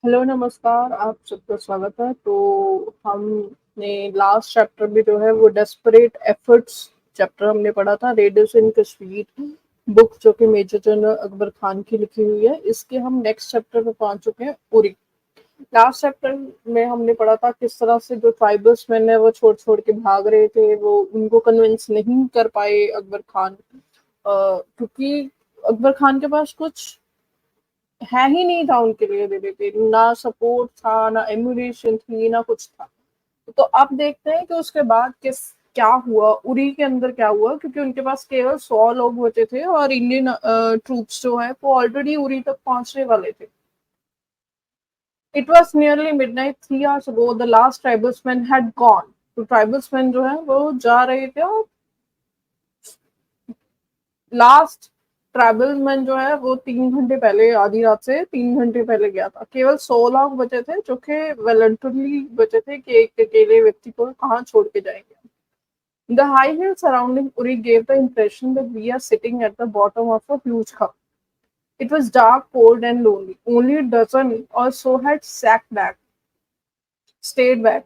Hello नमस्कार, आप सबका स्वागत है। तो हमने लास्ट चैप्टर में जो है वो डेस्परेट एफर्ट्स चैप्टर हमने पढ़ा था, रेडियस इन कश्मीर बुक, जो कि मेजर जनरल अकबर खान की लिखी हुई है। इसके हम नेक्स्ट चैप्टर में पहुंच चुके हैं, उरी। लास्ट चैप्टर में हमने पढ़ा था किस तरह से जो ट्राइबल्स मैन है वो छोड़ छोड़ के भाग रहे थे, वो उनको कन्विंस नहीं कर पाए अकबर खान, क्योंकि अकबर खान के पास कुछ है ही नहीं था उनके लिए देने के, ना सपोर्ट था, ना एम्यूनेशन थी, ना कुछ था। तो अब देखते हैं कि उसके बाद क्या हुआ, उरी के अंदर क्या हुआ, क्योंकि उनके पास केवल 100 लोग बचे थे और इंडियन ट्रूप्स जो है वो ऑलरेडी उरी तक पहुंचने वाले थे। It was nearly midnight 3 hours ago the last tribesman had gone. तो ट्राइबल्समैन जो है वो जा रहे थे, और लास्ट ट्रैवलमैन जो है वो 3 घंटे पहले, आधी रात से 3 घंटे पहले गया था। केवल 100 लोग बचे थे जो कि वॉलंटरली बचे थे कि एक अकेले व्यक्ति को कहाँ छोड़ के जाएंगे। The high hills surrounding Uri gave the impression that we are sitting at the bottom of a huge cup. It was dark, cold, and lonely. Only a dozen or so had stayed back.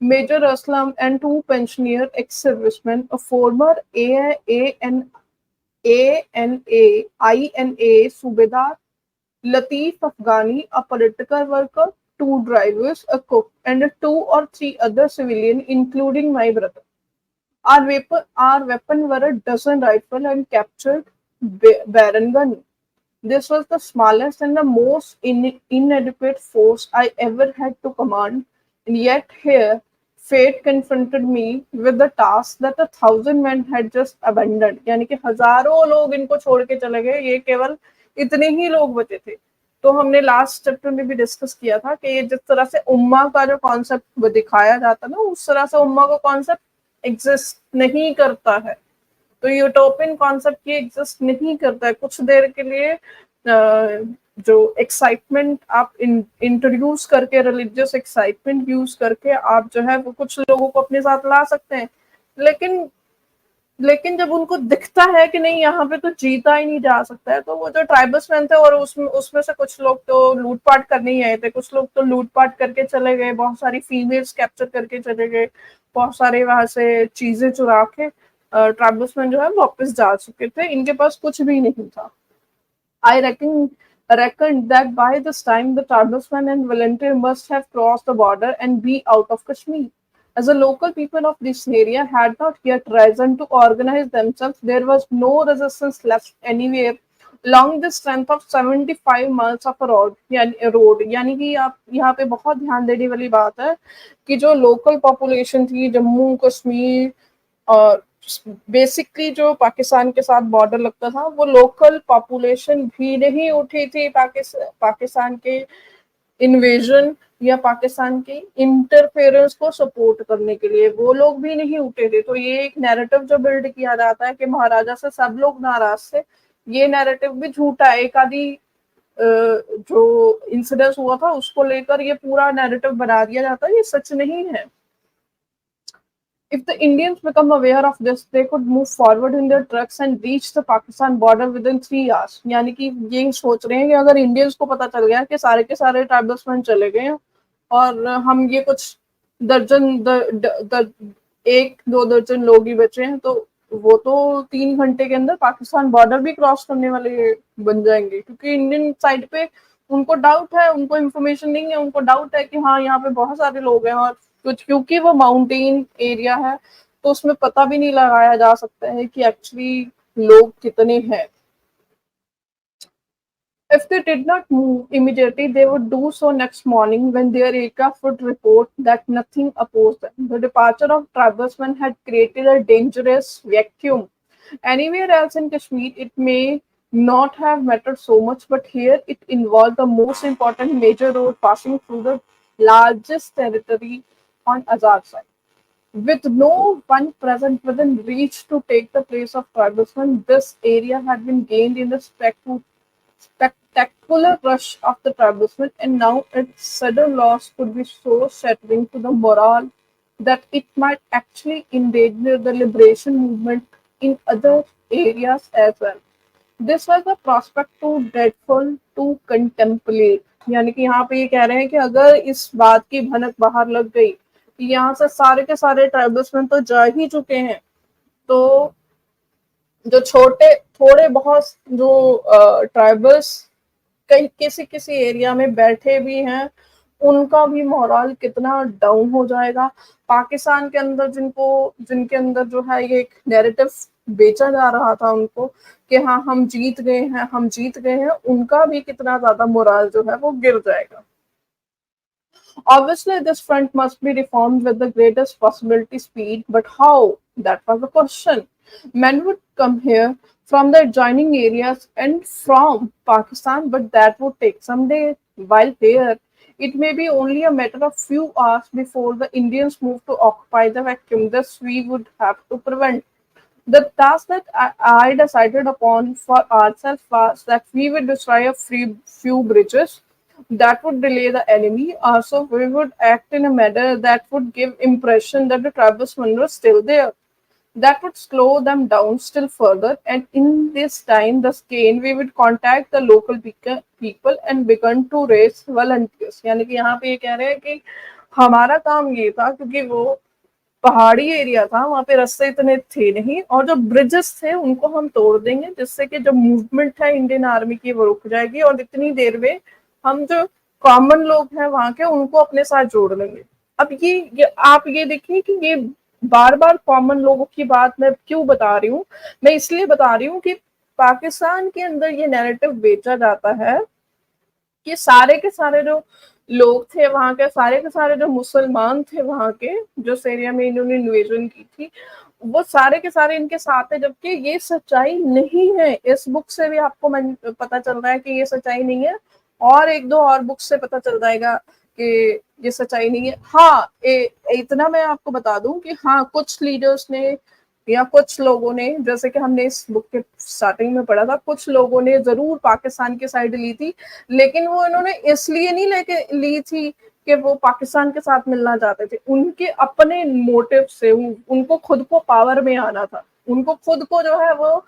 Major Aslam and two pensioner ex-servicemen, a former INA Subedar Latif Afghani, a political worker, two drivers, a cook, and two or three other civilians, including my brother. Our weapon were a dozen rifle and captured Baron gun. This was the smallest and the most inadequate force I ever had to command, and yet here fate confronted me with the task that 1,000 men had just abandoned. यानी कि हजारों लोग इनको छोड़ के चले गए, ये केवल इतने ही लोग बचे थे। तो हमने लास्ट चैप्टर में भी डिस्कस किया था कि ये जिस तरह से उम्मा का जो कॉन्सेप्ट दिखाया जाता है ना, उस तरह से उम्मा का कॉन्सेप्ट एग्जिस्ट नहीं करता है। तो यूटोपियन कॉन्सेप्ट ये एग्जिस्ट नहीं करता है। कुछ देर के लिए जो एक्साइटमेंट आप इंट्रोड्यूस करके, रिलीजियस एक्साइटमेंट यूज करके आप जो है वो कुछ लोगों को अपने साथ ला सकते हैं, लेकिन लेकिन जब उनको दिखता है कि नहीं, यहाँ पे तो जीता ही नहीं जा सकता है, तो वो जो ट्राइबल्स मैन थे, और उसमें उसमें से कुछ लोग तो लूटपाट करने ही आए थे, कुछ लोग तो लूटपाट करके चले गए, बहुत सारी फीमेल्स कैप्चर करके चले गए, बहुत सारे वहां से चीजें चुरा के ट्राइबल्स मैन जो है वापस जा चुके थे, इनके पास कुछ भी नहीं था। I reckoned that by this time the tribesmen and volunteer must have crossed the border and be out of Kashmir. As the local people of this area had not yet risen to organize themselves, there was no resistance left anywhere along the strength of 75 miles of a road। यानी कि आप यहाँ पे बहुत ध्यान देने वाली बात है कि जो लोकल पॉपुलेशन थी जम्मू कश्मीर, और बेसिकली जो पाकिस्तान के साथ बॉर्डर लगता था, वो लोकल पॉपुलेशन भी नहीं उठी थी पाकिस्तान के इन्वेजन या पाकिस्तान के इंटरफेरेंस को सपोर्ट करने के लिए, वो लोग भी नहीं उठे थे। तो ये एक नैरेटिव जो बिल्ड किया जाता है कि महाराजा से सब लोग नाराज थे, ये नैरेटिव भी झूठा है। एक आधी जो इंसिडेंस हुआ था उसको लेकर ये पूरा नैरेटिव बना दिया जाता है, ये सच नहीं है। If the Indians become aware of this, they could move forward in their trucks and reach the Pakistan border within 3 hours। यानी कि ये सोच रहे हैं कि अगर इंडियंस को पता चल गया कि सारे के सारे ट्राइबल्समैन चले गए हैं और हम ये कुछ दर्जन एक दो दर्जन लोग ही बचे हैं, तो वो तो 3 घंटे के अंदर पाकिस्तान बॉर्डर भी क्रॉस करने वाले बन जाएंगे, क्योंकि इंडियन साइड पे उनको डाउट है, उनको इन्फॉर्मेशन नहीं है, उनको डाउट है कि हाँ यहाँ पे बहुत सारे लोग हैं, और कुछ क्योंकि वो माउंटेन एरिया है तो उसमें पता भी नहीं लगाया जा सकता है कि एक्चुअली लोग कितने हैं। If they did not move immediately, they would do so next morning when their aircraft would report that nothing opposed them. The departure of tribesmen had created a dangerous vacuum. Anywhere else in Kashmir, it may not have mattered so much, but here it involved the most important major road passing through the largest territory on Azad side. With no one present within reach to take the place of tribesmen, this area had been gained in the spectacular rush of the tribesmen, and now its sudden loss could be so shattering to the morale that it might actually endanger the liberation movement in other areas as well. This was a prospect too dreadful to contemplate. यानी कि यहाँ पे ये कह रहे हैं कि अगर इस बात की भनक बाहर लग गई कि यहाँ से सारे के सारे ट्राइबल्समैन तो जा ही चुके हैं, तो जो छोटे थोड़े बहुत जो ट्राइबल्स कहीं किसी किसी एरिया में बैठे भी हैं, उनका भी मोरल कितना डाउन हो जाएगा। पाकिस्तान के अंदर जिनके अंदर जो है ये एक नैरेटिव बेचा जा रहा था उनको कि हाँ हम जीत गए हैं, हम जीत गए हैं, उनका भी कितना ज्यादा मोरल जो है वो गिर जाएगा। Obviously, this front must be reformed with the greatest possibility speed, but how? That was the question. Men would come here from the adjoining areas and from Pakistan, but that would take some days. While here, it may be only a matter of few hours before the Indians move to occupy the vacuum. This we would have to prevent. The task that I decided upon for ourselves was that we would destroy a few bridges that would delay the enemy. Also, we would act in a manner that would give impression that the tribesmen were still there. That would slow them down still further. And in this time, the skein, we would contact the local people and begin to raise volunteers. यानी कि यहाँ पे ये कह रहे हैं कि हमारा काम ये था, क्योंकि वो पहाड़ी एरिया था, वहां पे रास्ते इतने थे नहीं, और जो ब्रिजेस थे उनको हम तोड़ देंगे जिससे कि जो मूवमेंट है इंडियन आर्मी की वो रुक जाएगी, और इतनी देर में हम जो कॉमन लोग हैं वहां के उनको अपने साथ जोड़ लेंगे। अब ये आप ये देखिए कि ये बार बार कॉमन लोगों की बात मैं क्यों बता रही हूँ। मैं इसलिए बता रही हूँ कि पाकिस्तान के अंदर ये नैरेटिव बेचा जाता है कि सारे के सारे जो लोग थे वहां के सारे जो मुसलमान थे वहां के, जिस एरिया में इन्होंने इन्वेजन की थी, वो सारे के सारे इनके साथ है, जबकि ये सच्चाई नहीं है। इस बुक से भी आपको पता चल रहा है कि ये सच्चाई नहीं है, और एक दो और बुक से पता चल जाएगा कि ये सच्चाई नहीं है। हाँ, इतना मैं आपको बता दूं कि हाँ, कुछ लीडर्स ने या कुछ लोगों ने, जैसे कि हमने इस बुक के स्टार्टिंग में पढ़ा था, कुछ लोगों ने जरूर पाकिस्तान की साइड ली थी, लेकिन वो इन्होंने इसलिए नहीं लेके ली थी कि वो पाकिस्तान के साथ मिलना चाहते थे। उनके अपने मोटिव से उनको खुद को पावर में आना था, उनको खुद को जो है वो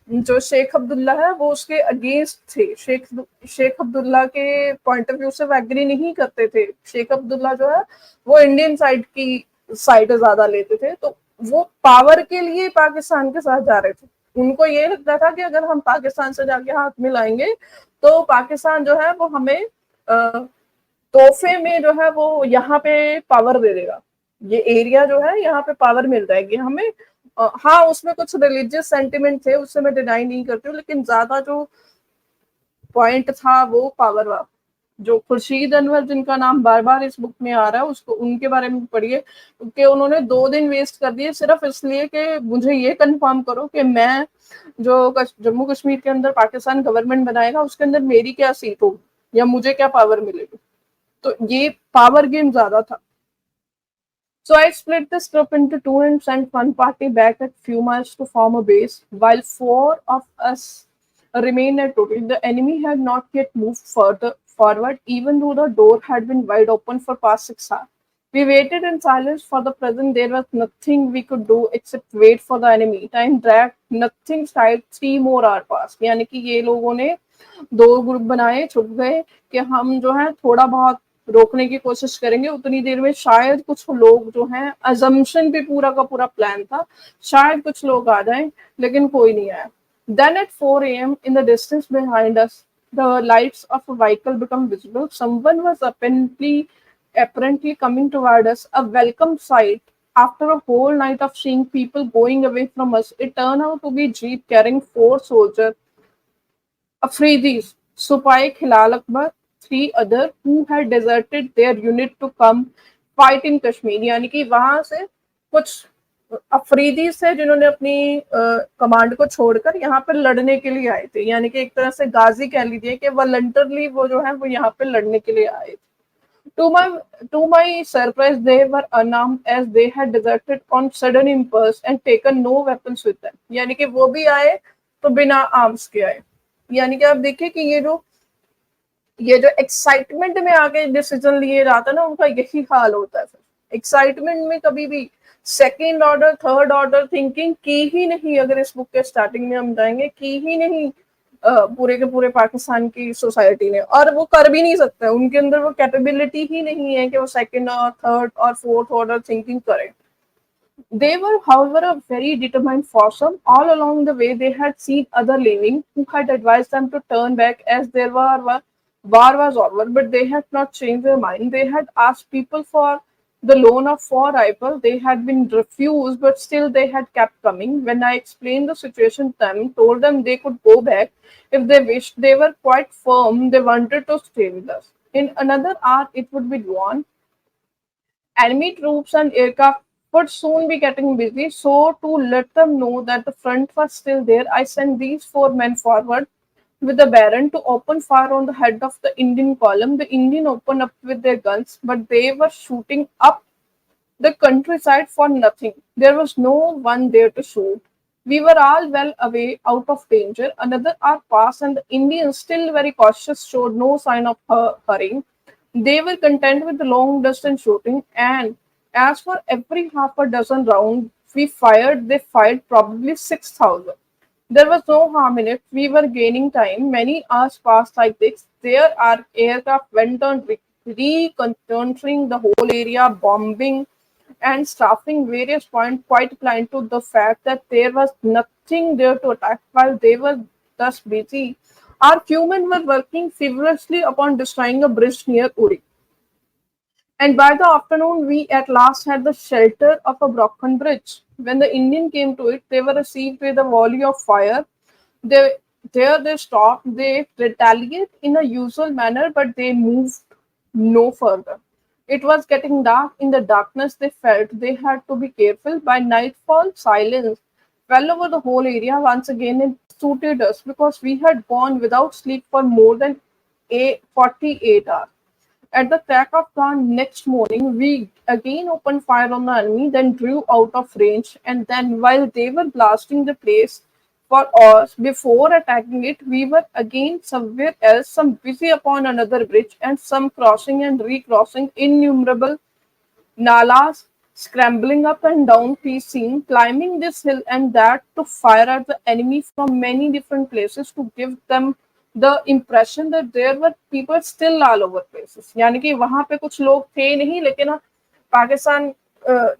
जो शेख अब्दुल्ला है वो उसके अगेंस्ट थे। शेख अब्दुल्ला के पॉइंट ऑफ व्यू से वो एग्री नहीं करते थे। शेख अब्दुल्ला जो है वो इंडियन साइड की साइड ज्यादा लेते थे, तो वो पावर के लिए पाकिस्तान के साथ जा रहे थे। उनको ये लगता था कि अगर हम पाकिस्तान से जाके हाथ मिलाएंगे तो पाकिस्तान जो है वो हमें तोहफे में जो है वो यहाँ पे पावर दे देगा, ये एरिया जो है यहाँ पे पावर मिल जाएगी हमें। हाँ, उसमें कुछ रिलीजियस सेंटिमेंट थे, उससे मैं डिनाई नहीं करती हूँ, लेकिन ज्यादा जो पॉइंट था वो पावर वाला। जो खुर्शीद अनवर, जिनका नाम बार बार इस बुक में आ रहा है, उसको उनके बारे में पढ़िए, क्योंकि उन्होंने 2 दिन वेस्ट कर दिए सिर्फ इसलिए कि मुझे ये कंफर्म करो कि मैं जो जम्मू कश्मीर के अंदर पाकिस्तान गवर्नमेंट बनाएगा उसके अंदर मेरी क्या सीट होगी या मुझे क्या पावर मिलेगी। तो ये पावर गेम ज्यादा था। So I split this group into two and sent one party back at few miles to form a base, while four of us remained at Toti. The enemy had not yet moved further forward, even though the door had been wide open for past 6 hours. We waited in silence. For the present, there was nothing we could do except wait for the enemy. Time dragged. Nothing started. 3 more hours passed. यानी कि ये लोगों ने 2 group बनाए, छुप गए कि हम जो है थोड़ा बहुत रोकने की कोशिश करेंगे, उतनी देर में शायद कुछ लोग जो हैं, अजम्पशन भी पूरा का पूरा प्लान था, शायद कुछ लोग आ जाएं, लेकिन कोई नहीं आया। Then at 4 a.m. in the distance behind us, the lights of a vehicle become visible. Someone was apparently coming toward us, a welcome sight. After a whole night of seeing people going away from us, it turned out to be Jeep carrying 4 soldiers, Afridis, Supaik Hilal Akbar, 3 others who had deserted their unit to come fight in Kashmir। यानी कि वहां से कुछ अफरीदी से जिन्होंने अपनी command को छोड़कर यहाँ पर लड़ने के लिए आए थे, यानी कि एक तरह से गाजी कह लीजिए कि वॉलंटरली वो जो है वो यहाँ पे लड़ने के लिए आए थे। To my surprise, they were unarmed as they had deserted on sudden impulse and taken no weapons with them। यानी कि वो भी आए तो बिना आर्म्स के आए। यानी कि आप देखिए कि ये जो एक्साइटमेंट में आके डिसीजन लिए जाता है ना, उनका यही हाल होता है। फिर एक्साइटमेंट में कभी भी second order third order thinking की ही नहीं, अगर इस बुक के स्टार्टिंग में हम जाएंगे, की ही नहीं पूरे के पूरे पाकिस्तान की सोसाइटी ने, और वो कर भी नहीं सकते, उनके अंदर वो कैपेबिलिटी ही नहीं है कि वो सेकेंड और थर्ड और फोर्थ ऑर्डर थिंकिंग करें. They were, however, a very determined foursome. All along the way, they had seen other living who had advised them to turn back as their war was over, but they had not changed their mind. They had asked people for the loan of 4 rifles. They had been refused, but still they had kept coming. When I explained the situation to them, told them they could go back if they wished, they were quite firm. They wanted to stay with us. In another hour, it would be gone. Enemy troops and aircraft would soon be getting busy, so to let them know that the front was still there, I sent these 4 men forward with the Baron to open fire on the head of the Indian column. The Indian opened up with their guns, but they were shooting up the countryside for nothing. There was no one there to shoot. We were all well away out of danger. Another hour passed, and the Indians, still very cautious, showed no sign of hurrying. They were content with the long distance shooting, and as for every half a dozen rounds we fired, they fired probably 6,000. There was no harm in it. We were gaining time. Many hours passed like this. There, our aircraft went on reconnoitering the whole area, bombing and staffing various points, quite blind to the fact that there was nothing there to attack. While they were thus busy, our few men were working feverishly upon destroying a bridge near Uri. And by the afternoon, we at last had the shelter of a broken bridge. When the Indian came to it, they were received with a volley of fire. They, there they stopped. They retaliated in a usual manner, but they moved no further. It was getting dark. In the darkness, they felt they had to be careful. By nightfall, silence fell over the whole area. Once again, it suited us because we had gone without sleep for more than 48 hours. At the crack of dawn next morning, we again opened fire on the enemy, then drew out of range. And then, while they were blasting the place for us before attacking it, we were again somewhere else, some busy upon another bridge, and some crossing and recrossing innumerable nalas, scrambling up and down piecing, climbing this hill and that to fire at the enemy from many different places to give them the impression that there were people still all over places. यानी कि वहां पे कुछ लोग थे नहीं, लेकिन पाकिस्तान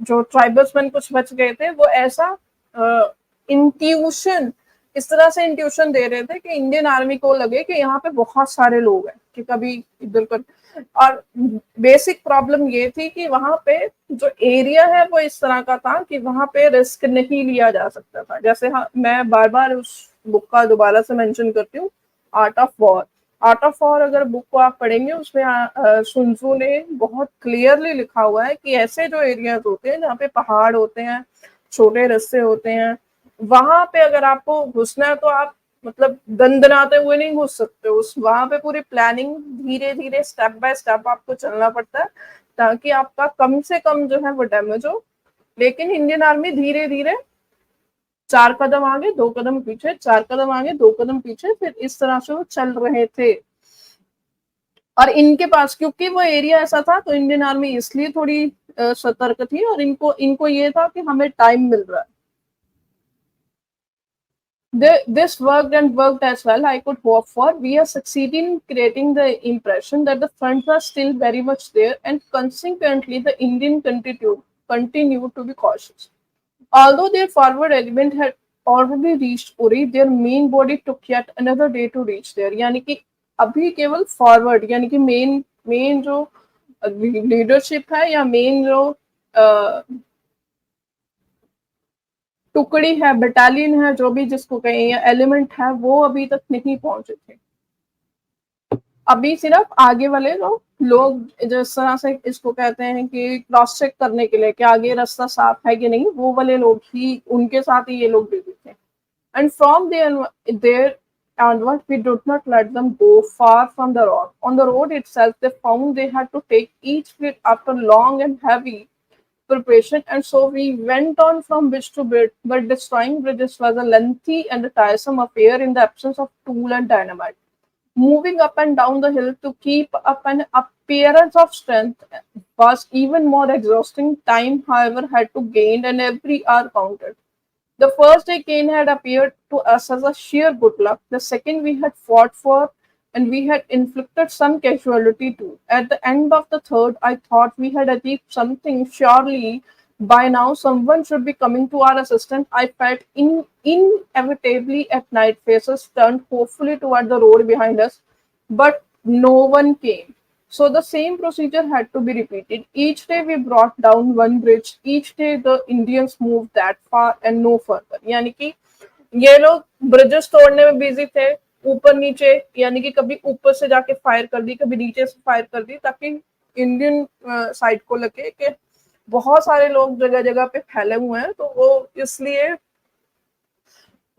जो ट्राइबल्समैन कुछ बच गए थे, वो ऐसा इंट्यूशन, इस तरह से इंट्यूशन दे रहे थे कि इंडियन आर्मी को लगे कि यहाँ पे बहुत सारे लोग हैं, कि कभी इधर कर. और बेसिक प्रॉब्लम ये थी कि वहां पे जो एरिया है वो इस तरह का था कि वहां पे रिस्क नहीं लिया जा सकता था. जैसे मैं बार बार उस बुक का दोबारा से मेंशन करती हूँ, art of war. Art of war अगर बुक को आप पढ़ेंगे, उसमें सुन त्जू ने बहुत क्लियरली लिखा हुआ है कि ऐसे जो एरियाज होते हैं जहाँ पे पहाड़ होते हैं, छोटे रास्ते होते हैं, वहां पे अगर आपको घुसना है तो आप मतलब दंदनाते हुए नहीं घुस सकते. उस वहां पे पूरी प्लानिंग, धीरे धीरे स्टेप बाय स्टेप आपको चलना पड़ता है ताकि आपका कम से कम जो है वो डैमेज हो. लेकिन इंडियन आर्मी धीरे धीरे 4 कदम आगे 2 कदम पीछे, 4 कदम आगे 2 कदम पीछे, फिर इस तरह से वो चल रहे थे. और इनके पास क्योंकि वो एरिया ऐसा था तो इंडियन आर्मी इसलिए थोड़ी सतर्क थी, और इनको इनको ये था कि हमें टाइम मिल रहा है. This worked and worked as well I could hope for. We are succeeding in creating the impression that the front was still very much there, and consequently the Indian continued to be cautious. Although their forward element had already reached Uri, their main body took yet another day to reach there. यानी कि अभी केवल forward, यानी कि main main जो leadership है या main जो टुकड़ी है, बटालियन है, जो भी जिसको कहें, या एलिमेंट है, वो अभी तक नहीं पहुंचे थे. अभी सिर्फ आगे वाले लोग जिस तरह से इसको कहते हैं कि क्रॉस चेक करने के लिए कि आगे रास्ता साफ है कि नहीं, वो वाले लोग ही, उनके साथ ही ये लोग बिजी थे. And from there onward, we did not let them go far from the road. On the road itself, they found they had to take each bit after long and heavy preparation, and so we went on from bridge to bridge. But destroying bridges was a lengthy and a tiresome affair in the absence of tool and dynamite. Moving up and down the hill to keep up an appearance of strength was even more exhausting. Time, however, had to gain, and every hour counted. The first day Kane had appeared to us as a sheer good luck. The second we had fought for, and we had inflicted some casualty too. At the end of the third, I thought we had achieved something. Surely by now someone should be coming to our assistance. I felt inevitably at night, faces turned hopefully toward the road behind us, but no one came. So the same procedure had to be repeated. Each day we brought down one bridge. Each day the Indians moved that far and no further. यानी कि ये लोग bridges तोड़ने में busy थे, ऊपर नीचे, यानी कि कभी ऊपर से जाके फायर कर दी, कभी नीचे से फायर कर दी, ताकि इंडियन साइड को लगे कि बहुत सारे लोग जगह जगह पे फैले हुए हैं, तो वो इसलिए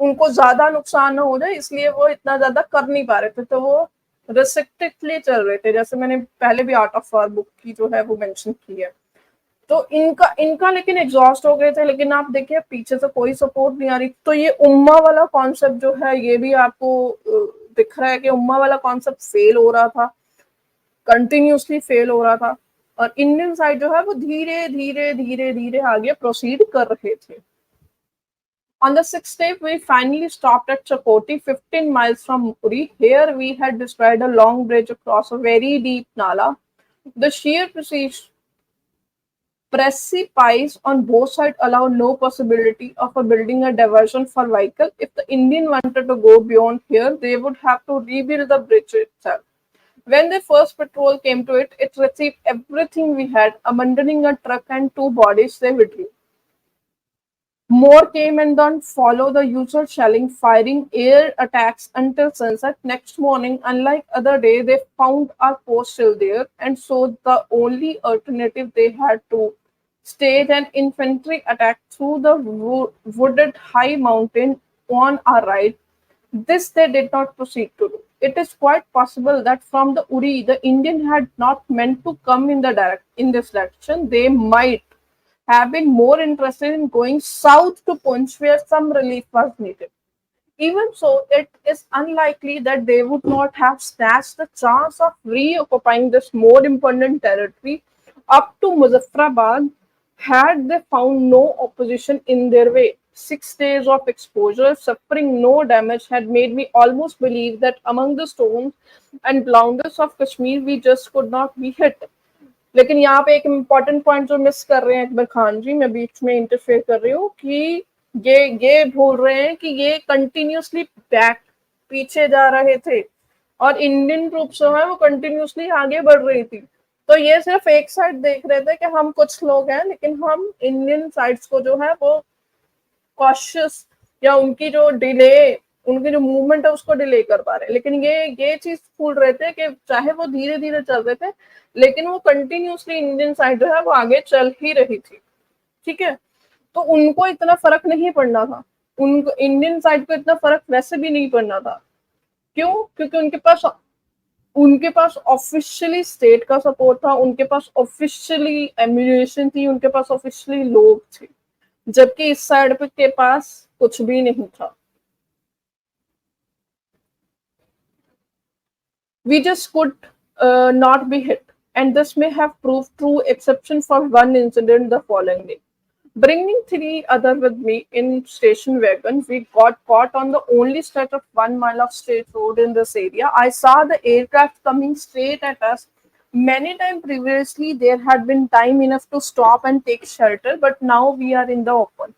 उनको ज्यादा नुकसान ना हो जाए, इसलिए वो इतना ज्यादा कर नहीं पा रहे थे, तो वो रिस्ट्रिक्टेडली चल रहे थे, जैसे मैंने पहले भी आर्ट ऑफ वार बुक की जो है वो मेंशन की है। तो इनका इनका लेकिन एग्जॉस्ट हो गए थे, लेकिन आप देखिए पीछे से कोई सपोर्ट नहीं आ रही। तो ये उम्मा वाला कॉन्सेप्ट जो है ये भी आपको दिख रहा है कि उम्मा वाला कॉन्सेप्ट फेल हो रहा था, कंटिन्यूसली फेल हो रहा था, और इंडियन साइड जो है वो धीरे धीरे धीरे धीरे आगे प्रोसीड कर रहे थे। On the sixth day, we finally stopped at Chakoti, 15 miles from Uri. Here we had described a long bridge across a very deep nala. The sheer precipice on both sides allowed no possibility of building a diversion for vehicle. If the Indian wanted to go beyond here, they would have to rebuild the bridge itself. When the first patrol came to it, it received everything we had, abandoning a truck and two bodies. They withdrew. More came and then followed the usual shelling, firing air attacks until sunset. Next morning, unlike other day, they found our post still there, and so the only alternative they had to stage an infantry attack through the wooded high mountain on our right. This they did not proceed to do. It is quite possible that from the Uri, the Indian had not meant to come in this direction. They might have been more interested in going south to Punch, where some relief was needed. Even so, it is unlikely that they would not have snatched the chance of reoccupying this more important territory up to Muzaffarabad had they found no opposition in their way. 6 days of exposure, suffering no damage, had made me almost believe that among the stones and blunders of Kashmir, we just could not be hit. लेकिन यहाँ पे एक important point जो miss कर रहे हैं अकबर खान जी, मैं बीच में इंटरफेयर कर रही हूँ, कि ये भूल रहे हैं कि ये कंटिन्यूसली बैक पीछे जा रहे थे और इंडियन ट्रूप्स जो है वो कंटिन्यूसली आगे बढ़ रही थी। तो ये सिर्फ एक साइड देख रहे थे कि हम कुछ लोग हैं, लेकिन हम इंडियन साइड्स को जो है वो कॉशियस या उनकी जो मूवमेंट है उसको डिले कर पा रहे हैं। लेकिन ये चीज भूल रहे थे कि चाहे वो धीरे धीरे चल रहे थे, लेकिन वो कंटिन्यूसली इंडियन साइड जो है वो आगे चल ही रही थी। ठीक है, तो उनको इतना फर्क नहीं पड़ना था, उनको इंडियन साइड को इतना फर्क वैसे भी नहीं पड़ना था। क्यों? क्योंकि उनके पास ऑफिशियली स्टेट का सपोर्ट था, उनके पास ऑफिशियली एम्यूनेशन थी, उनके पास ऑफिशियली लोग थे, जबकि इस साइड के पास कुछ भी नहीं था। We just could not be hit, and this may have proved true exception for one incident the following day. Bringing 3 others with me in station wagon, we got caught on the only stretch of 1 mile of straight road in this area. I saw the aircraft coming straight at us. Many times previously, there had been time enough to stop and take shelter, but now we are in the open.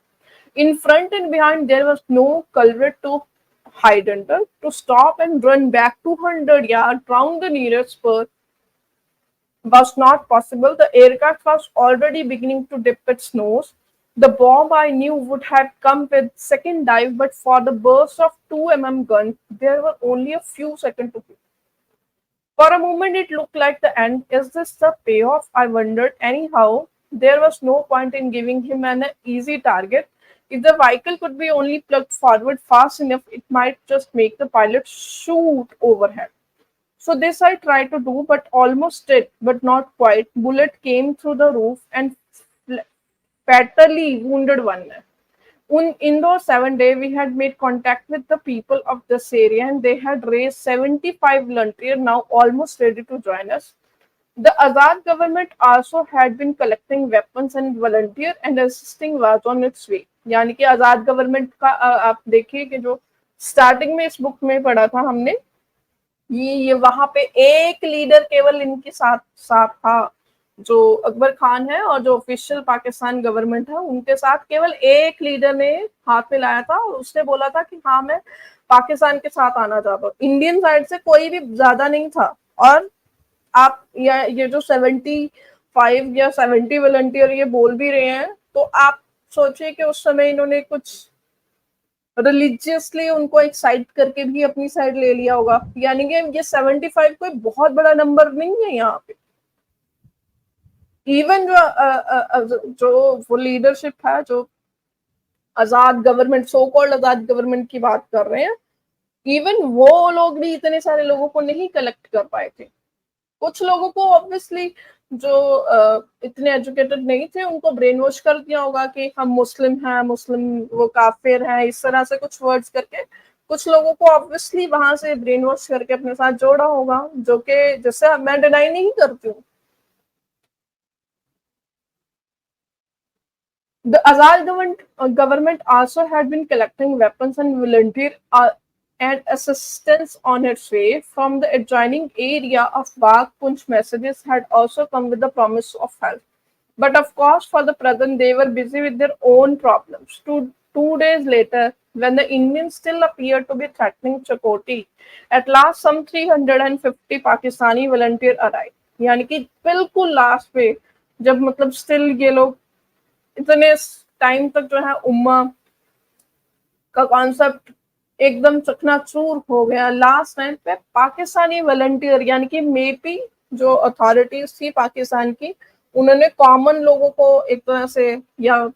In front and behind, there was no culvert to hide under. To stop and run back 200 yards round the nearest spur was not possible. The aircraft was already beginning to dip its nose. The bomb I knew would have come with second dive, but for the burst of 2 mm gun, there were only a few seconds to go. For a moment, it looked like the end. Is this the payoff? I wondered. Anyhow, there was no point in giving him an easy target. If the vehicle could be only plugged forward fast enough, it might just make the pilot shoot overhead. So this I tried to do, but almost did, but not quite. Bullet came through the roof and fatally wounded one man. In those 7 days, we had made contact with the people of this area, and they had raised 75 volunteers, now almost ready to join us. The Azad government also had been collecting weapons and volunteer and assisting wars on its way. यानी कि आजाद government का आप देखिए कि जो starting में इस book में पढ़ा था हमने, ये वहां पे एक लीडर केवल इनके साथ साथ था, जो अकबर खान है, और जो ऑफिशियल पाकिस्तान गवर्नमेंट है उनके साथ केवल एक लीडर ने हाथ मिलाया था और उसने बोला था कि हाँ मैं पाकिस्तान के साथ आना चाहता हूँ। इंडियन साइड से कोई भी ज्यादा नहीं था। और आप या ये जो 75 या 70 वॉलंटियर ये बोल भी रहे हैं, तो आप सोचिए कि उस समय इन्होंने कुछ रिलीजियसली उनको एक्साइट करके भी अपनी साइड ले लिया होगा। यानी कि ये 75 कोई बहुत बड़ा नंबर नहीं है यहाँ पे। इवन जो वो लीडरशिप है, जो आजाद गवर्नमेंट, सो कॉल्ड आजाद गवर्नमेंट की बात कर रहे हैं, इवन वो लोग भी इतने सारे लोगों को नहीं कलेक्ट कर पाए थे। कुछ लोगों को ऑब्वियसली जो इतने एजुकेटेड नहीं थे उनको ब्रेन वॉश कर दिया होगा कि हम मुस्लिम हैं, मुस्लिम वो काफिर हैं, इस तरह से कुछ वर्ड्स करके कुछ लोगों को ऑब्वियसली वहां से ब्रेन वॉश करके अपने साथ जोड़ा होगा, जो कि जैसे मैं डिनाई नहीं करती हूँ। The Azad government also had been collecting weapons and volunteer and assistance on its way from the adjoining area of Bagh. Punch messages had also come with the promise of help. But of course, for the present, they were busy with their own problems. Two days later, when the Indians still appeared to be threatening Chakoti, at last some 350 Pakistani volunteers arrived. यानी कि बिल्कुल last पे, जब मतलब still ये लोग इतने time तक जो है उम्मा का कॉन्सेप्ट एकदम चकनाचूर हो गया, लास्ट टाइम पे पाकिस्तानी वॉलंटियर यानी कि मेपी जो अथॉरिटीज थी पाकिस्तान की, उन्होंने कॉमन लोगों को एक तरह से, या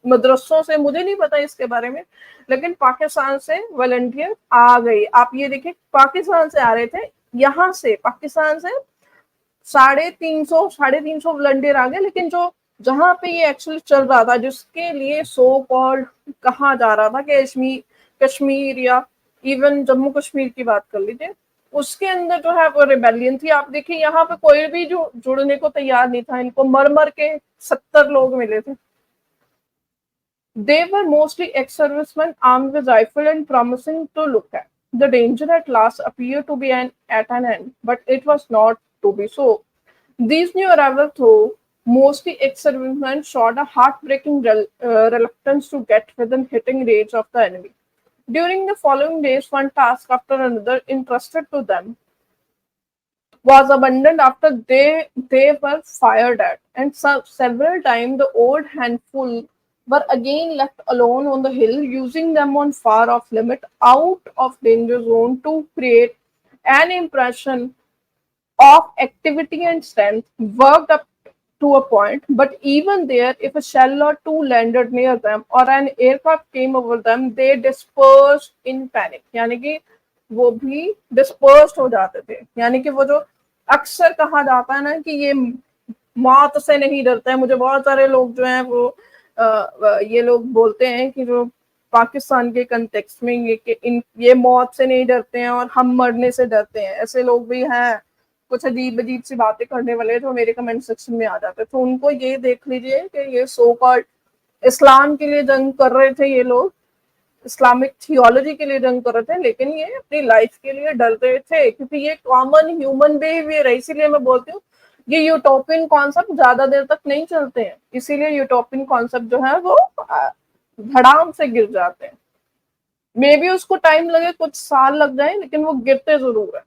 मदरसों से, मुझे नहीं पता इसके बारे में, लेकिन पाकिस्तान से वॉलंटियर आ गए। आप ये देखिए, पाकिस्तान से आ रहे थे, यहाँ से पाकिस्तान से 350 वॉलंटियर आ गए। लेकिन जो जहां पे ये एक्चुअली चल रहा था, जिसके लिए सो कॉल्ड कहा जा रहा था कि कश्मीर या इवन जम्मू कश्मीर की बात कर लीजिए, उसके अंदर जो है वो रिबेलियन थी। आप देखिए यहाँ पे कोई भी जो जुड़ने को तैयार नहीं था, इनको मर मर के 70 लोग मिले थे। They were mostly ex-servicemen armed with rifle and promising to look at. The danger at last appeared to be at an end, but it was not to be so. These new arrivals, though mostly ex-servicemen, showed a heartbreaking reluctance to get within hitting range of the enemy. During the following days, one task after another entrusted to them was abandoned after they were fired at, and several times the old handful were again left alone on the hill, using them on far off limit, out of danger zone, to create an impression of activity and strength, worked up to a point. But even there, if a shell or two landed near them or an aircraft came over them, they dispersed in panic. यानी कि वो भी dispersed हो जाते थे। यानी कि वो जो अक्सर कहा जाता है ना कि ये मौत से नहीं डरता है, मुझे बहुत सारे लोग जो हैं वो ये लोग बोलते हैं कि जो पाकिस्तान के कंटेक्स्ट में ये मौत से नहीं डरते हैं और हम मरने से डरते हैं, ऐसे लोग भी हैं, कुछ अजीब अजीब सी बातें करने वाले जो मेरे कमेंट सेक्शन में आ जाते हैं। तो उनको ये देख लीजिए कि ये सो कॉल्ड इस्लाम के लिए जंग कर रहे थे, ये लोग इस्लामिक थियोलॉजी के लिए जंग कर रहे थे, लेकिन ये अपनी लाइफ के लिए डर रहे थे, क्योंकि ये कॉमन ह्यूमन बिहेवियर है। इसीलिए मैं बोलती हूँ ये यूटोपियन कॉन्सेप्ट ज्यादा देर तक नहीं चलते हैं, इसीलिए यूटोपियन कॉन्सेप्ट जो है वो धड़ाम से गिर जाते हैं। मे बी उसको टाइम लगे, कुछ साल लग जाए, लेकिन वो गिरते जरूर है।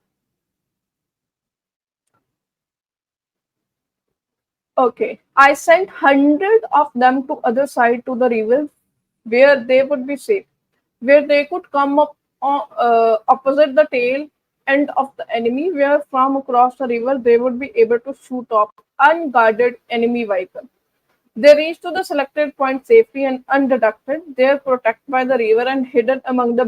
Okay, I sent hundred of them to other side to the river where they would be safe, where they could come up opposite the tail end of the enemy, where from across the river they would be able to shoot off unguarded enemy vehicle. They reached to the selected point safely and undetected. There, protected by the river and hidden among the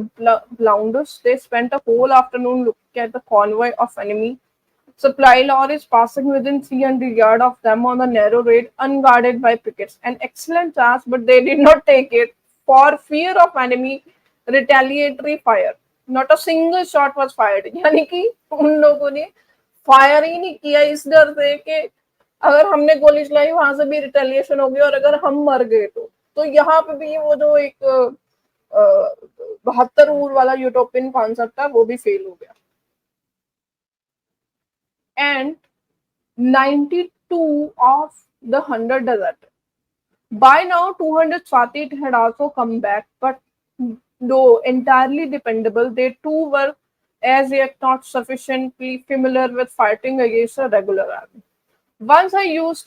blounders, they spent a whole afternoon looking at the convoy of enemy supply lorries passing within 300 yards of them on a narrow road, unguarded by pickets. An excellent chance, but they did not take it for fear of enemy retaliatory fire. Not a single shot was fired. यानी कि उन लोगों ने fire ही नहीं किया इस डर से कि अगर हमने गोली चलाई वहां से भी रिटेलिएशन होगी और अगर हम मर गए तो यहाँ पे भी वो जो एक 72 वाला यूटोपियन कॉन्सेप्ट है वो भी फेल हो गया. And 92 of the 100 deserted. By now, 200 Swatit had also come back, but though entirely dependable, they too were as yet not sufficiently familiar with fighting against a regular army. Once I used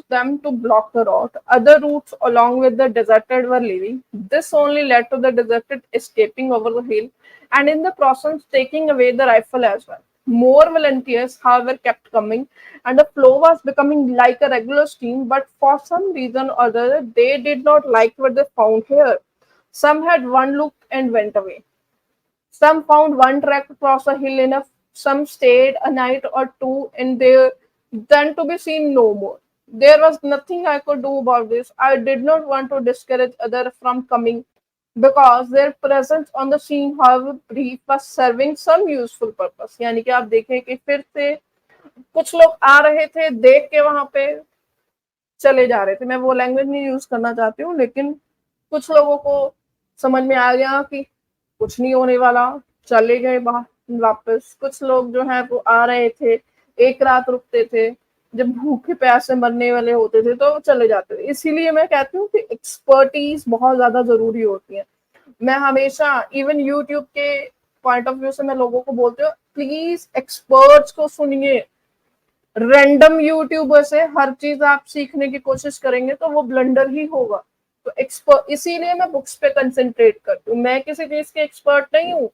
them to block the route, other routes along with the deserted were leaving. This only led to the deserted escaping over the hill and in the process taking away the rifle as well. More volunteers, however, kept coming, and the flow was becoming like a regular stream, but for some reason or other, they did not like what they found here. Some had one look and went away. Some found one track across a hill enough. Some stayed a night or two and there, then to be seen no more. There was nothing I could do about this. I did not want to discourage others from coming because their presence on the scene, however brief, was serving some useful purpose. यानी कि आप देखें कि फिर से कुछ लोग आ रहे थे, देख के वहां पे चले जा रहे थे. मैं वो लैंग्वेज नहीं यूज करना चाहती हूँ, लेकिन कुछ लोगों को समझ में आ गया कि कुछ नहीं होने वाला, चले गए वापस. कुछ लोग जो है वो आ रहे थे, एक रात रुकते थे, जब भूखे प्यासे मरने वाले होते थे तो चले जाते थे. इसीलिए मैं कहती हूँ कि एक्सपर्टीज बहुत ज्यादा जरूरी होती है. मैं हमेशा इवन यूट्यूब के पॉइंट ऑफ व्यू से मैं लोगों को बोलती हूँ, प्लीज एक्सपर्ट्स को सुनिए. रैंडम यूट्यूबर से हर चीज आप सीखने की कोशिश करेंगे तो वो ब्लंडर ही होगा. तो एक्सपर्ट, इसीलिए मैं बुक्स पे कंसंट्रेट करती हूँ. मैं किसी चीज के एक्सपर्ट नहीं हूँ,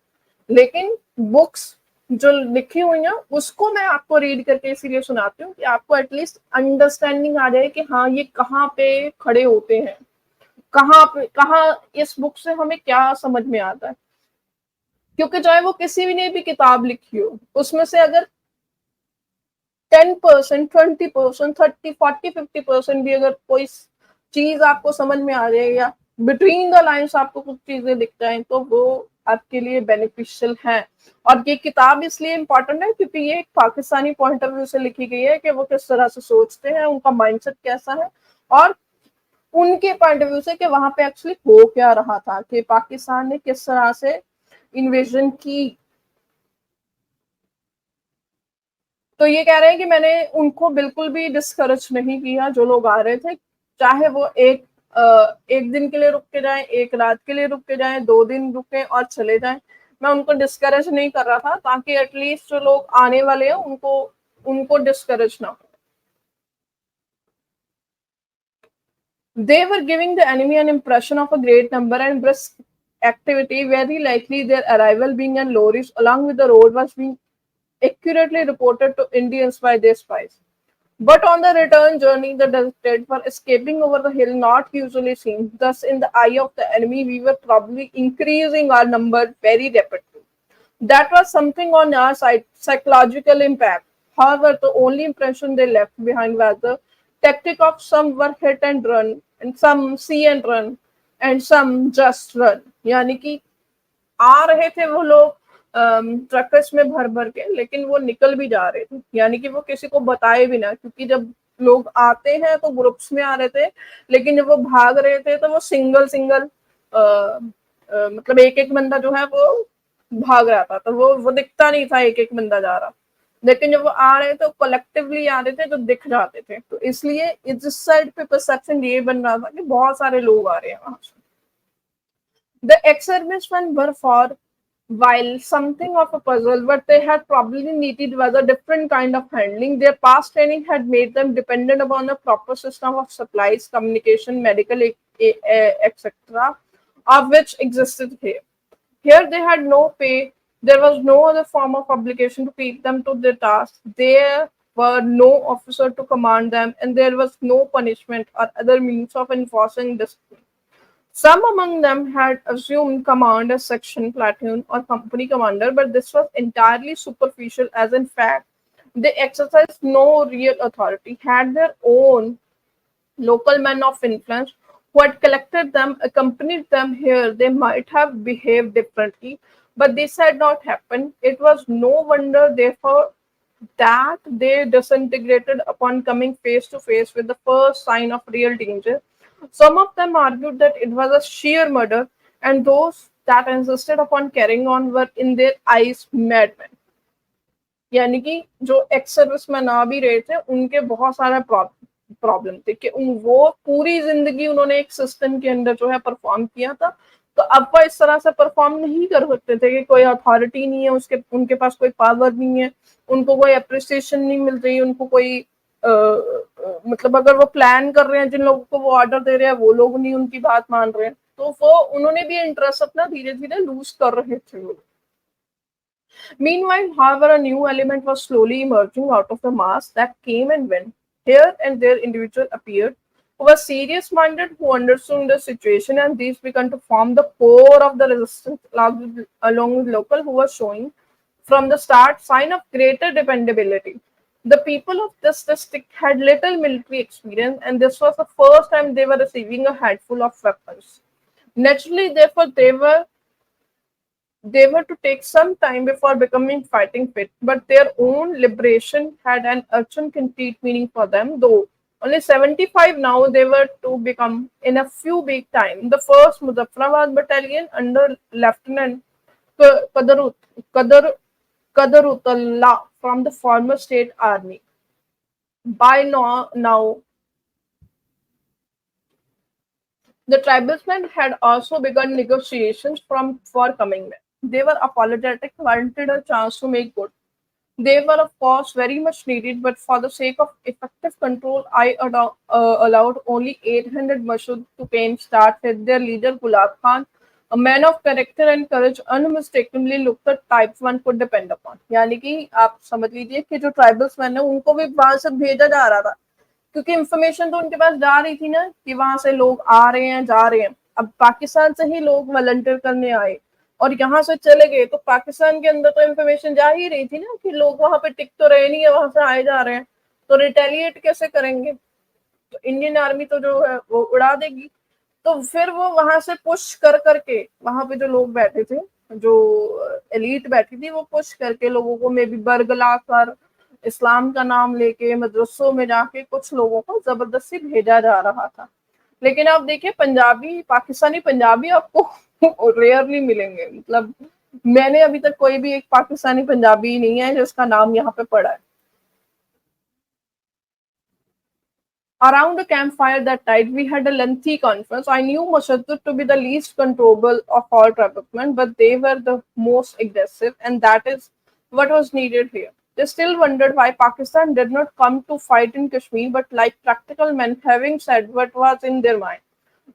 लेकिन बुक्स जो लिखी हुई है उसको मैं आपको रीड करके इसीलिए सुनाती हूँ कि आपको एटलीस्ट अंडरस्टैंडिंग आ जाए कि हाँ ये कहाँ पे खड़े होते हैं, कहाँ पे, कहाँ इस बुक से हमें क्या समझ में आता है. क्योंकि चाहे वो किसी भी ने भी किताब लिखी हो, उसमें से अगर 10%, 20%, 30, 40, 50% भी अगर कोई चीज आपको समझ में आ जाए या बिटवीन द लाइन्स आपको कुछ चीजें दिख जाए तो वो आपके लिए बेनिफिशियल है. और ये किताब इसलिए इम्पोर्टेंट है क्योंकि ये एक पाकिस्तानी पॉइंट ऑफ व्यू से लिखी गई है कि वो किस तरह से सोचते हैं, उनका माइंडसेट कैसा है, और उनके पॉइंट ऑफ व्यू से कि वहां पे एक्चुअली हो क्या रहा था, कि पाकिस्तान ने किस तरह से इन्वेजन की. तो ये कह रहे हैं कि मैंने उनको बिल्कुल भी डिस्करेज नहीं किया जो लोग आ रहे थे, चाहे वो एक दिन के लिए रुक के जाएं, एक रात के लिए रुक के जाएं, 2 दिन रुके और चले जाएं. मैं उनको डिस्करेज नहीं कर रहा था ताकि एटलीस्ट जो लोग आने वाले हैं उनको उनको डिस्करेज ना हो. They were giving the enemy an impression of a great number and brisk activity, very likely their arrival being in lorries along with the road was being accurately reported to Indians by their spies. But on the return journey, the deserted were escaping over the hill, not usually seen. Thus, in the eye of the enemy, we were probably increasing our number very rapidly. That was something on our side, psychological impact. However, the only impression they left behind was the tactic of some were hit and run, and some see and run, and some just run. यानी कि आ रहे थे वो लोग truckers में भर भर के, लेकिन वो निकल भी जा रहे थे. यानी कि वो किसी को बताए भी ना, क्योंकि जब लोग आते हैं तो ग्रुप्स में आ रहे थे, लेकिन जब वो भाग रहे थे तो वो सिंगल सिंगल मतलब एक एक बंदा जो है वो भाग रहा था, तो वो दिखता नहीं था एक एक बंदा जा रहा. लेकिन जब वो आ रहे थे कलेक्टिवली आ रहे थे तो दिख जाते थे. तो इसलिए इस साइड पे परसेप्शन ये बन रहा था कि बहुत सारे लोग आ रहे हैं वहां से. The ex-servicemen were for while something of a puzzle, what they had probably needed was a different kind of handling. Their past training had made them dependent upon a proper system of supplies, communication, medical, etc., of which existed here. Here they had no pay. There was no other form of obligation to keep them to their tasks. There were no officer to command them, and there was no punishment or other means of enforcing discipline. Some among them had assumed command as section, platoon, or company commander, but this was entirely superficial, as in fact, they exercised no real authority, had their own local men of influence who had collected them, accompanied them here. They might have behaved differently, but this had not happened. It was no wonder, therefore, that they disintegrated upon coming face to face with the first sign of real danger. Some of them argued that it was a sheer murder, and those that insisted upon carrying on were in their eyes madmen. यानी कि जो ex service में ना भी रहे थे उनके बहुत सारे प्रॉब्लम थे कि वो पूरी जिंदगी उन्होंने एक सिस्टम के अंदर जो है परफॉर्म किया था, तो अब वो इस तरह से परफॉर्म नहीं कर सकते थे कि कोई अथॉरिटी नहीं है, उसके उनके पास कोई पावर नहीं है, उनको कोई अप्रिसिएशन नहीं मिल रही, उनको कोई मतलब अगर वो प्लान कर रहे हैं, जिन लोगों को वो ऑर्डर दे रहे हैं वो लोग नहीं उनकी बात मान रहे हैं, तो वो उन्होंने भी इंटरेस्ट अपना धीरे धीरे लूज कर रहे थे वो। Meanwhile, however, a new element was slowly emerging out of the mass that came and went. Here and there, individuals appeared who were serious minded, who understood the situation, and these began to form the core of the resistance, along with local who were showing from the start sign of greater dependability. The people of this district had little military experience, and this was the first time they were receiving a handful of weapons. Naturally, therefore, they were to take some time before becoming fighting fit, but their own liberation had an urgent concrete meaning for them, though only 75 now they were to become in a few weeks' time. The 1st Muzaffarabad Battalion under Lieutenant Qadarut, Qadar, Qadarutullah from the former state army. By now the tribesmen had also begun negotiations for coming back. They were apologetic, wanted a chance to make good. They were, of course, very much needed, but for the sake of effective control, allowed only 800 Mashud to came start with their leader Gulab Khan, a man of character and courage, unmistakably looked the type one could depend upon. यानी कि आप समझ लीजिए कि जो tribals man है उनको भी वहां से भेजा जा रहा था, क्योंकि इंफॉर्मेशन तो उनके पास जा रही थी ना कि वहां से लोग आ रहे हैं जा रहे हैं। अब पाकिस्तान से ही लोग वॉलंटियर करने आए और यहाँ से चले गए, तो पाकिस्तान के अंदर तो इंफॉर्मेशन जा ही रही थी ना कि लोग वहां पे टिक तो रहे नहीं है, वहां से आए जा रहे हैं, तो रिटेलिएट कैसे करेंगे, तो इंडियन आर्मी तो जो है वो उड़ा देगी। तो फिर वो वहां से पुश कर करके वहां पे जो लोग बैठे थे, जो एलीट बैठी थी, वो पुश करके लोगों को मे बी बरगला कर इस्लाम का नाम लेके मदरसों में जाके कुछ लोगों को जबरदस्ती भेजा जा रहा था। लेकिन आप देखिए पंजाबी पाकिस्तानी पंजाबी आपको रेयरली मिलेंगे, मतलब मैंने अभी तक कोई भी एक पाकिस्तानी पंजाबी नहीं है जिसका नाम यहाँ पे पड़ा है। Around a campfire that night, we had a lengthy conference. I knew Mashaddud to be the least controllable of all tribesmen, but they were the most aggressive, and that is what was needed here. They still wondered why Pakistan did not come to fight in Kashmir, but like practical men, having said what was in their mind,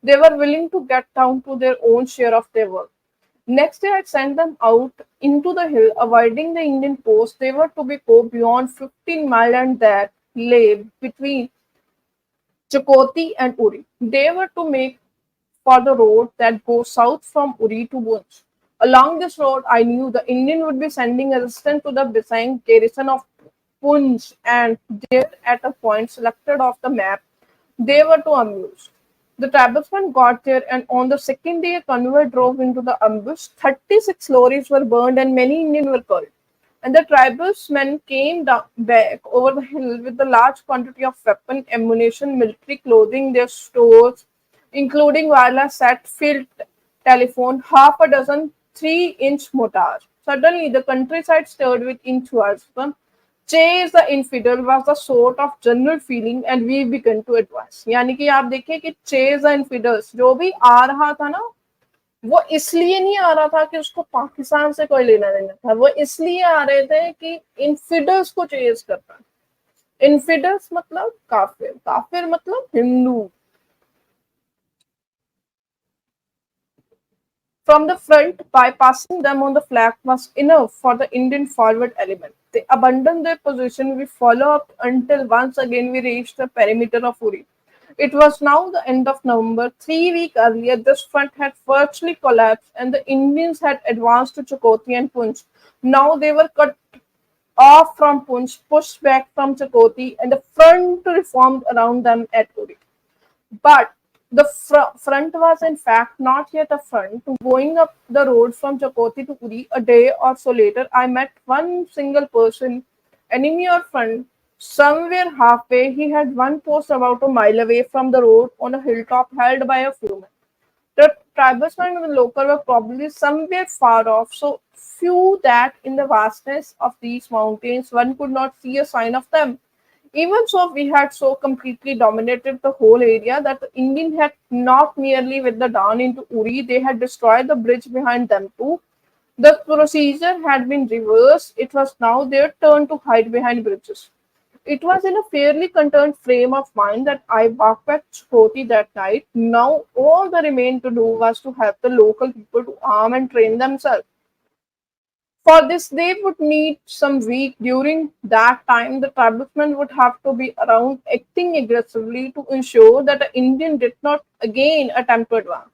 they were willing to get down to their own share of their work. Next day, I sent them out into the hill, avoiding the Indian post. They were to be go beyond 15 miles, and that lay between Chakoti and Uri. They were to make for the road that goes south from Uri to Bunch. Along this road, I knew the Indian would be sending assistance to the besieged garrison of Punj, and there, at a point selected off the map, they were to ambush. The tribesmen got there, and on the second day, a convoy drove into the ambush. 36 lorries were burned, and many Indians were killed. And the tribesmen came back over the hill with a large quantity of weapon, ammunition, military clothing, their stores, including wireless set, field telephone, half a dozen 3-inch mortars. Suddenly, the countryside stirred with enthusiasm. Chase the infidel was the sort of general feeling, and we began to advance. यानी कि आप देखिए कि chase the infidels जो भी आ रहा था ना, वो इसलिए नहीं आ रहा था कि उसको पाकिस्तान से कोई लेना देना था, वो इसलिए आ रहे थे कि इनफिडल्स को चेज करना। इनफिडल्स मतलब काफिर, काफिर मतलब Hindu. From the front, bypassing them on the flank was enough for the Indian forward element. They abandoned their position. We followed up until once again we reached the perimeter of Uri. It was now the end of November. 3 weeks earlier, this front had virtually collapsed, and the Indians had advanced to Chakoti and Punch. Now they were cut off from Punch, pushed back from Chakoti, and the front reformed around them at Uri. But the front was in fact not yet a front. Going up the road from Chakoti to Uri a day or so later, I met one single person enemy or friend. Somewhere halfway, he had one post about a mile away from the road on a hilltop held by a few men. The tribesmen and the local were probably somewhere far off, so few that in the vastness of these mountains one could not see a sign of them. Even so, we had so completely dominated the whole area that the Indians had not merely with the down into Uri, they had destroyed the bridge behind them too. The procedure had been reversed. It was now their turn to hide behind bridges. It was in a fairly concerned frame of mind that I walked back to Chakoti that night. Now all that remained to do was to help the local people to arm and train themselves. For this, they would need some week. During that time, the tribesmen would have to be around acting aggressively to ensure that the Indian did not again attempt to advance.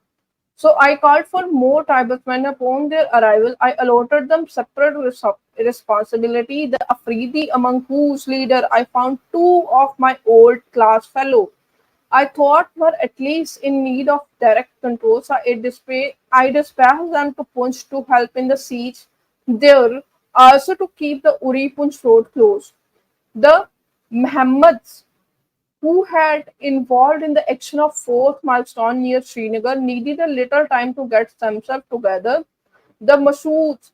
So I called for more tribesmen upon their arrival. I allotted them separate responsibility. The Afridi, among whose leader I found two of my old class fellows, I thought were at least in need of direct control. So I dispatched them to Punch to help in the siege there, also to keep the Uri Punch road closed. The Muhammads who had involved in the action of fourth milestone near Srinagar needed a little time to get themselves together. The Masouds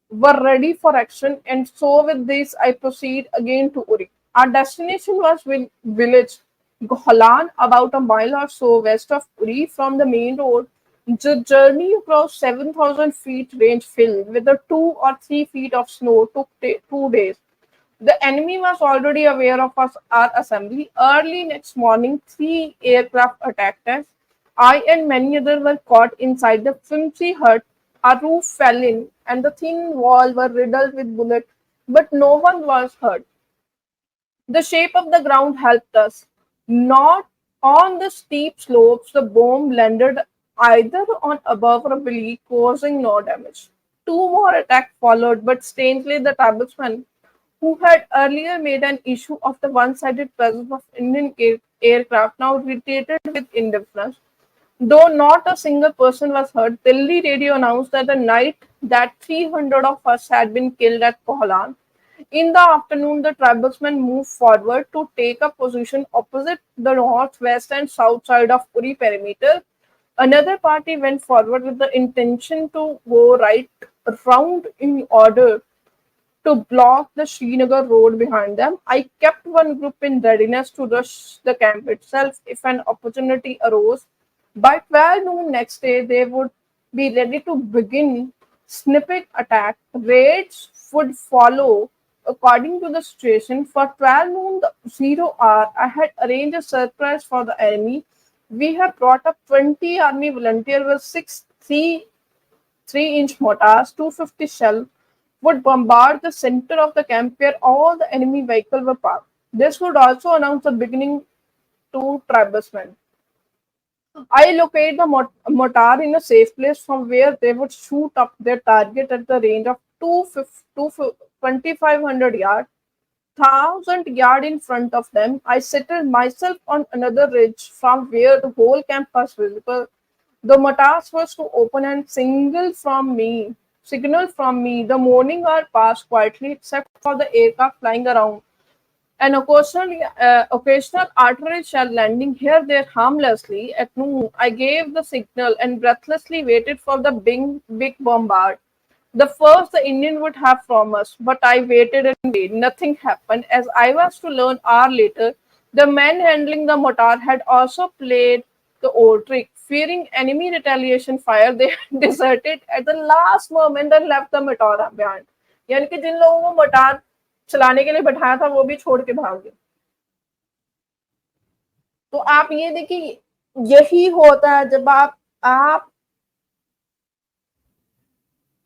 were ready for action, and so with this I proceed again to Uri. Our destination was village Gohalan, about a mile or so west of Uri from the main road. The journey across 7,000 feet range filled with the 2 or 3 feet of snow took 2 days. The enemy was already aware of our assembly. Early next morning, 3 aircraft attacked us. I and many others were caught inside the flimsy hut. Our roof fell in, and the thin walls were riddled with bullets, but no one was hurt. The shape of the ground helped us. Not on the steep slopes, the bomb landed either on above or below, causing no damage. Two more attacks followed, but strangely, the tribesmen who had earlier made an issue of the one-sided presence of Indian aircraft now retreated with indifference. Though not a single person was hurt, Delhi radio announced that the night that 300 of us had been killed at Kohlan. In the afternoon, the tribesmen moved forward to take a position opposite the northwest and south side of Uri perimeter. Another party went forward with the intention to go right round in order to block the Srinagar road behind them. I kept one group in readiness to rush the camp itself if an opportunity arose. By 12 noon next day, they would be ready to begin snippet attack. Raids would follow according to the situation. For 12 noon, the 0 hour, I had arranged a surprise for the enemy. We had brought up 20 army volunteers with 3-inch mortars, 250 shell, would bombard the center of the camp where all the enemy vehicles were parked. This would also announce the beginning to tribesmen. I locate the mortar in a safe place from where they would shoot up their target at the range of 2,500 yards, 1,000 yards in front of them. I settled myself on another ridge from where the whole camp was visible. The mortars was to open and signal from me. The morning hour passed quietly except for the aircraft flying around. An occasional artillery shell landing here there harmlessly. At noon, I gave the signal and breathlessly waited for the big bombard. The first the Indian would have from us, but I waited and waited. Nothing happened. As I was to learn hour later, the men handling the mortar had also played the old trick. Fearing enemy retaliation fire, they deserted at the last moment and left the mortar behind. यानी कि जिन लोगों को mortar चलाने के लिए बैठाया था वो भी छोड़ के भाग गए. तो आप ये देखिए, यही होता है जब आप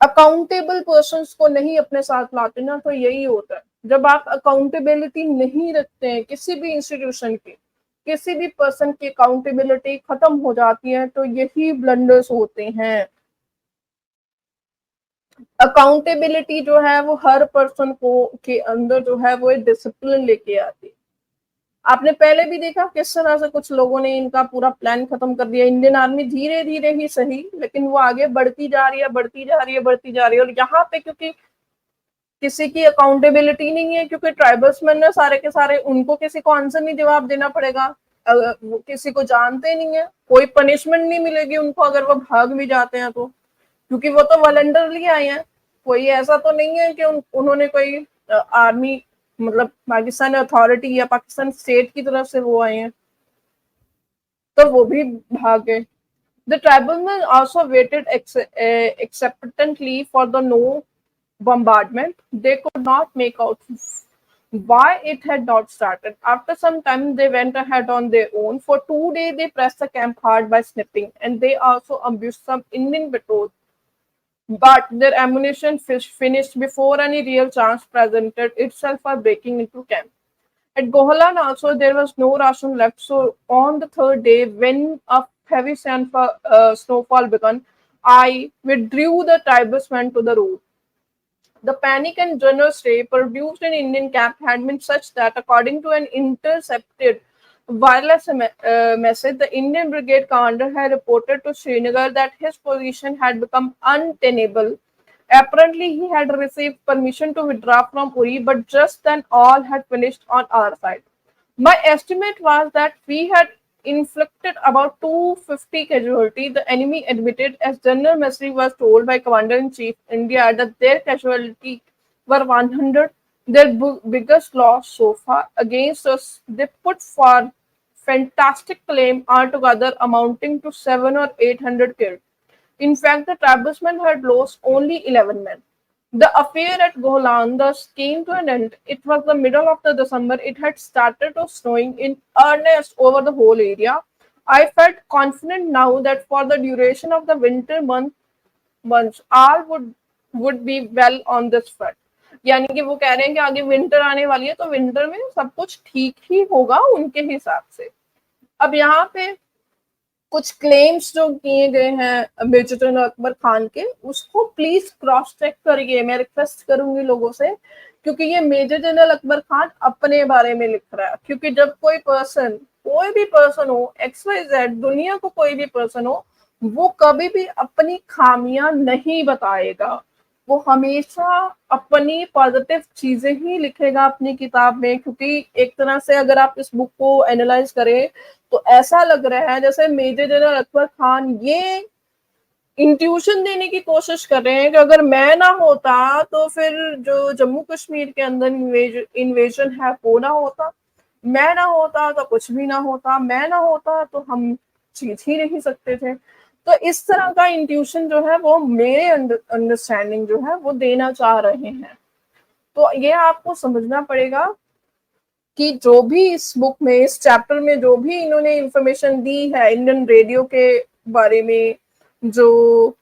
अकाउंटेबल पर्सन्स को नहीं अपने साथ लाते ना, तो यही होता है. जब आप अकाउंटेबिलिटी नहीं रखते हैं किसी भी इंस्टीट्यूशन की, किसी भी पर्सन की अकाउंटेबिलिटी खत्म हो जाती है, तो यही ब्लंडर्स होते हैं. अकाउंटेबिलिटी जो है वो हर पर्सन को के अंदर जो है वो एक डिसिप्लिन लेके आती है. आपने पहले भी देखा किस तरह से कुछ लोगों ने इनका पूरा प्लान खत्म कर दिया. इंडियन आर्मी धीरे धीरे ही सही, लेकिन वो आगे बढ़ती जा रही है, बढ़ती जा रही है, बढ़ती जा रही है. और यहाँ पे क्योंकि किसी की अकाउंटेबिलिटी नहीं है, क्योंकि ट्राइबल्समैन ने सारे के सारे, उनको किसी को आंसर नहीं जवाब देना पड़ेगा। वो किसी को जानते नहीं है, कोई पनिशमेंट नहीं मिलेगी उनको अगर वो भाग भी जाते हैं तो, क्योंकि वो तो वॉलंटरली आए हैं। कोई ऐसा तो नहीं है कि उन्होंने कोई आर्मी, मतलब पाकिस्तान अथॉरिटी या पाकिस्तान स्टेट की तरफ से वो आए हैं, तो वो भी भाग गए। The tribesmen also waited expectantly for the no bombardment. They could not make out why it had not started. After some time, they went ahead on their own. For 2 days, they pressed the camp hard by sniping, and they also ambushed some Indian patrols. But their ammunition finished before any real chance presented itself for breaking into camp. At Gohalan also there was no ration left, so on the third day, when a heavy snowfall began, I withdrew the tribesmen to the road. The panic and general state produced in Indian camp had been such that, according to an intercepted wireless message, the Indian brigade commander had reported to Srinagar that his position had become untenable. Apparently, he had received permission to withdraw from Uri, but just then all had finished on our side. My estimate was that we had inflicted about 250 casualties. The enemy admitted, as General Masri was told by Commander in Chief India, that their casualties were 100. Their biggest loss so far against us. They put forth fantastic claim altogether amounting to 700 or 800 killed. In fact, the tribesmen had lost only 11 men. The affair at Golan thus came to an end. It was the middle of the December. It had started to snowing in earnest over the whole area. I felt confident now that for the duration of the winter months all would be well on this front. यानी कि वो कह रहे हैं कि आगे winter आने वाली है, तो विंटर में सब कुछ ठीक ही होगा उनके हिसाब से। अब यहाँ पे कुछ क्लेम्स जो किए गए हैं मेजर जनरल अकबर खान के, उसको प्लीज क्रॉस चेक करिए, मैं रिक्वेस्ट करूंगी लोगों से, क्योंकि ये मेजर जनरल अकबर खान अपने बारे में लिख रहा है। क्योंकि जब कोई भी पर्सन हो, XYZ, दुनिया को कोई भी पर्सन हो, वो कभी भी अपनी खामियां नहीं बताएगा। वो हमेशा अपनी पॉजिटिव चीजें ही लिखेगा अपनी किताब में, क्योंकि एक तरह से अगर आप इस बुक को एनालाइज करें तो ऐसा लग रहा है जैसे मेजर जनरल अकबर खान ये इंट्यूशन देने की कोशिश कर रहे हैं कि अगर मैं ना होता तो फिर जो जम्मू कश्मीर के अंदर इन्वेजन है वो ना होता, मैं ना होता तो कुछ भी ना होता, मैं ना होता तो हम जीत ही नहीं सकते थे। तो इस तरह का इंट्यूशन जो है वो मेरे अंडरस्टैंडिंग जो है वो देना चाह रहे हैं। तो ये आपको समझना पड़ेगा कि जो भी इस बुक में, इस चैप्टर में जो भी इन्होंने इंफॉर्मेशन दी है इंडियन रेडियो के बारे में, जो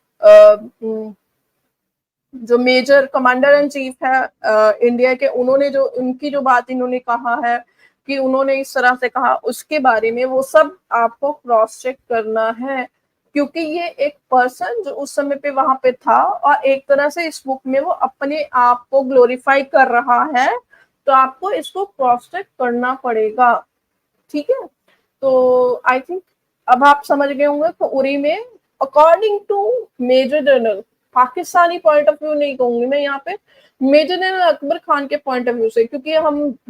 जो मेजर कमांडर इन चीफ है इंडिया के, उन्होंने जो उनकी जो बात इन्होंने कहा है कि उन्होंने इस तरह से कहा, उसके बारे में वो सब आपको क्रॉस चेक करना है, क्योंकि ये एक पर्सन जो उस समय पे वहां पे था और एक तरह से इस बुक में वो अपने आप को ग्लोरीफाई कर रहा है, तो आपको इसको क्रॉस चेक करना पड़ेगा। ठीक है, तो आई थिंक अब आप समझ गए होंगे तो उरी में according to major general, Pakistani point of view नहीं कहूंगी मैं यहाँ पे, मेजर जनरल अकबर खान के पॉइंट ऑफ व्यू से, क्योंकि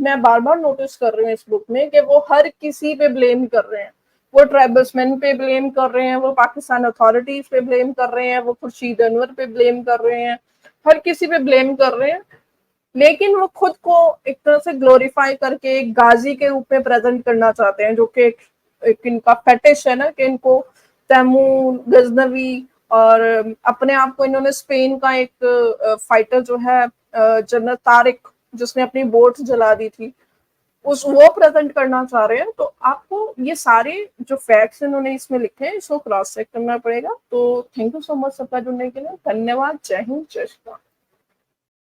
मैं बार बार नोटिस कर रही हूँ इस बुक में कि वो हर किसी पे ब्लेम कर रहे हैं। वो ट्राइबल्समैन पे ब्लेम कर रहे हैं, वो पाकिस्तान अथॉरिटीज पे ब्लेम कर रहे हैं, वो खुर्शीद अनवर पे ब्लेम कर रहे हैं, हर किसी पे ब्लेम कर रहे हैं, लेकिन वो खुद को एक तरह से ग्लोरीफाई करके एक गाजी के रूप में प्रेजेंट करना चाहते हैं, जो कि एक इनका फेटिश है ना, कि इनको तैमूर, गजनवी, और अपने आप को इन्होंने स्पेन का एक फाइटर जो है जनरल तारिक, जिसने अपनी बोट जला दी थी, वो प्रेजेंट करना चाह रहे हैं। तो आपको ये सारे जो फैक्ट्स इन्होंने इसमें लिखे हैं इसको क्रॉस चेक करना पड़ेगा। तो थैंक यू सो मच सबका जुड़ने के लिए, धन्यवाद, जय हिंद, जय श्री राम।